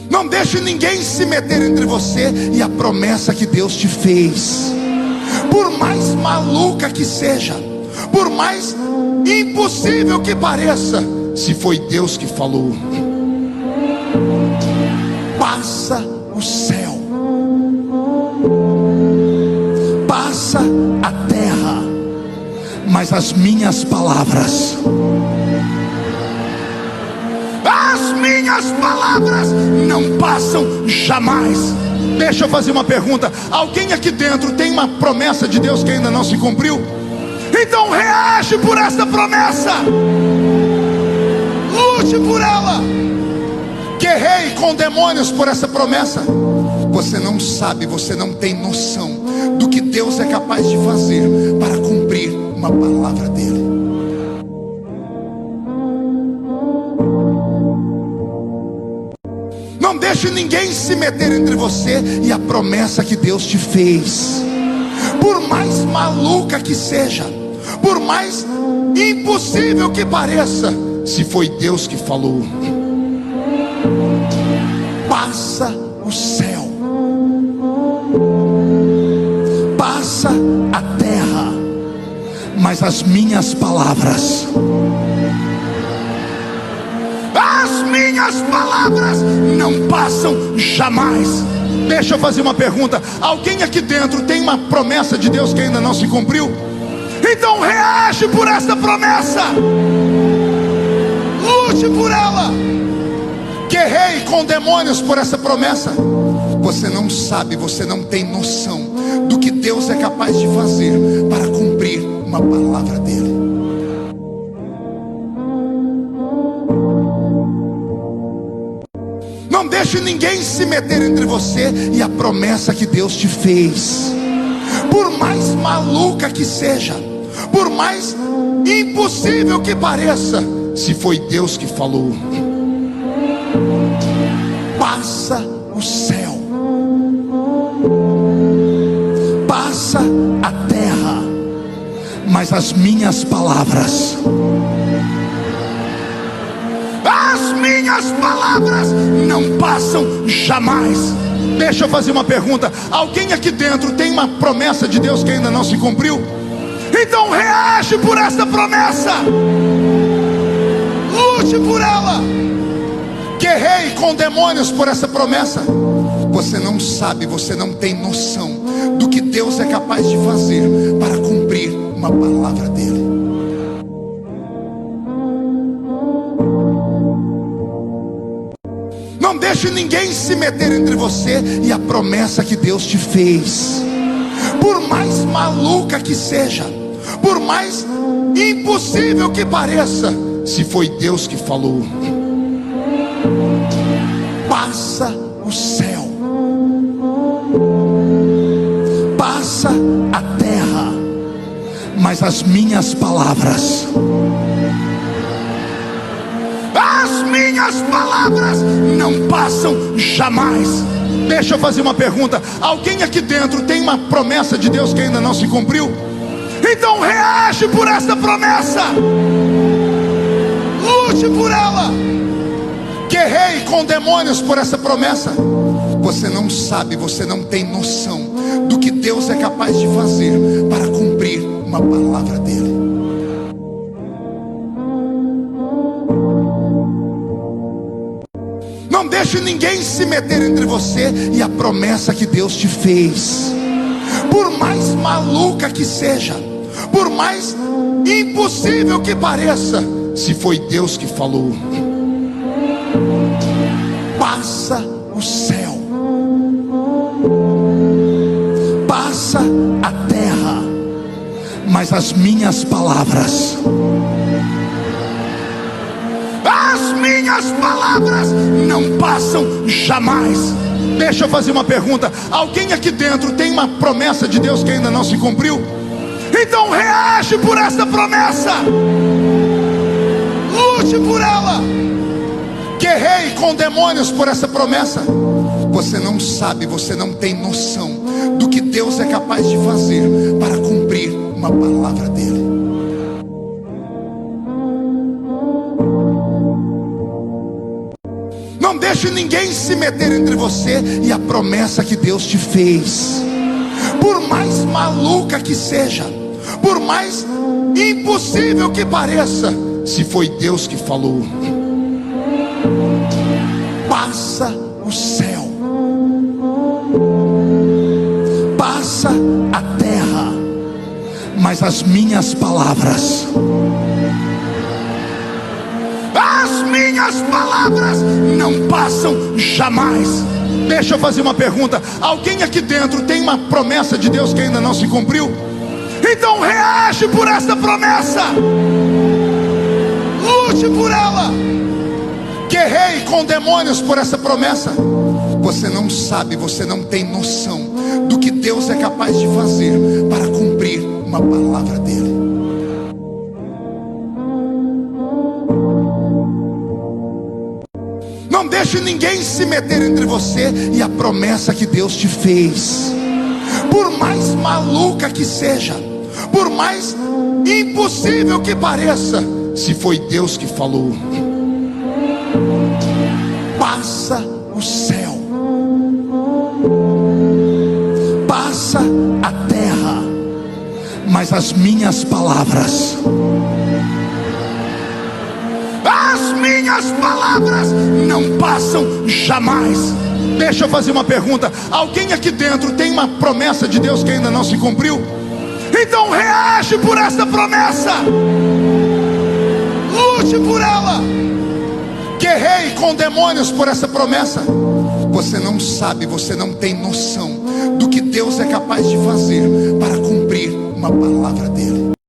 Não deixe ninguém se meter entre você e a promessa que Deus te fez. Por mais maluca que seja, por mais impossível que pareça, se foi Deus que falou, passa o céu, passa a terra, mas as minhas palavras não passam jamais. Deixa eu fazer uma pergunta: alguém aqui dentro tem uma promessa de Deus que ainda não se cumpriu? Então reage por essa promessa, lute por ela, guerreie com demônios por essa promessa. Você não sabe, você não tem noção do que Deus é capaz de fazer para cumprir uma palavra dele. Não deixe ninguém se meter entre você e a promessa que Deus te fez. Por mais maluca que seja, por mais impossível que pareça, se foi Deus que falou, passa o céu, passa a terra, mas as minhas palavras não passam jamais. Deixa eu fazer uma pergunta: alguém aqui dentro tem uma promessa de Deus que ainda não se cumpriu? Então reage por essa promessa, lute por ela, guerreie com demônios por essa promessa. Você não sabe, você não tem noção do que Deus é capaz de fazer para cumprir uma palavra dele. Não deixe ninguém se meter entre você e a promessa que Deus te fez. Por mais maluca que seja, por mais impossível que pareça, se foi Deus que falou, passa o céu, passa a terra, mas as minhas palavras não passam jamais. Deixa eu fazer uma pergunta: alguém aqui dentro tem uma promessa de Deus que ainda não se cumpriu? Então reage por essa promessa, lute por ela, guerreie com demônios por essa promessa. Você não sabe, você não tem noção do que Deus é capaz de fazer para cumprir uma palavra dele. Não deixe ninguém se meter entre você e a promessa que Deus te fez. Por mais maluca que seja, por mais impossível que pareça, se foi Deus que falou, passa o céu, passa a terra, mas as minhas palavras não passam jamais. Deixa eu fazer uma pergunta: alguém aqui dentro tem uma promessa de Deus que ainda não se cumpriu? Então reage por essa promessa, lute por ela, guerreie com demônios por essa promessa. Você não sabe, você não tem noção do que Deus é capaz de fazer para cumprir uma palavra dele. Não deixe ninguém se meter entre você e a promessa que Deus te fez. Por mais maluca que seja, por mais impossível que pareça, se foi Deus que falou, passa o céu, passa a terra, mas as minhas palavras não passam jamais. Deixa eu fazer uma pergunta: alguém aqui dentro tem uma promessa de Deus que ainda não se cumpriu? Então reage por essa promessa, lute por ela, guerreie com demônios por essa promessa. Você não sabe, você não tem noção do que Deus é capaz de fazer para cumprir uma palavra dele. Não deixe ninguém se meter entre você e a promessa que Deus te fez. Por mais maluca que seja, por mais impossível que pareça, se foi Deus que falou, passa o céu, passa a terra, mas as minhas palavras não passam jamais. Deixa eu fazer uma pergunta: alguém aqui dentro tem uma promessa de Deus que ainda não se cumpriu? Então reage por essa promessa, lute por ela, guerreie com demônios por essa promessa. Você não sabe, você não tem noção do que Deus é capaz de fazer para cumprir uma palavra dele. Não deixe ninguém se meter entre você e a promessa que Deus te fez. Por mais maluca que seja, por mais impossível que pareça, se foi Deus que falou, passa o céu, passa a terra, mas as minhas palavras não passam jamais. Deixa eu fazer uma pergunta: alguém aqui dentro tem uma promessa de Deus que ainda não se cumpriu? Então reage por essa promessa, lute por ela, guerreie com demônios por essa promessa. Você não sabe, você não tem noção do que Deus é capaz de fazer para cumprir uma palavra dele.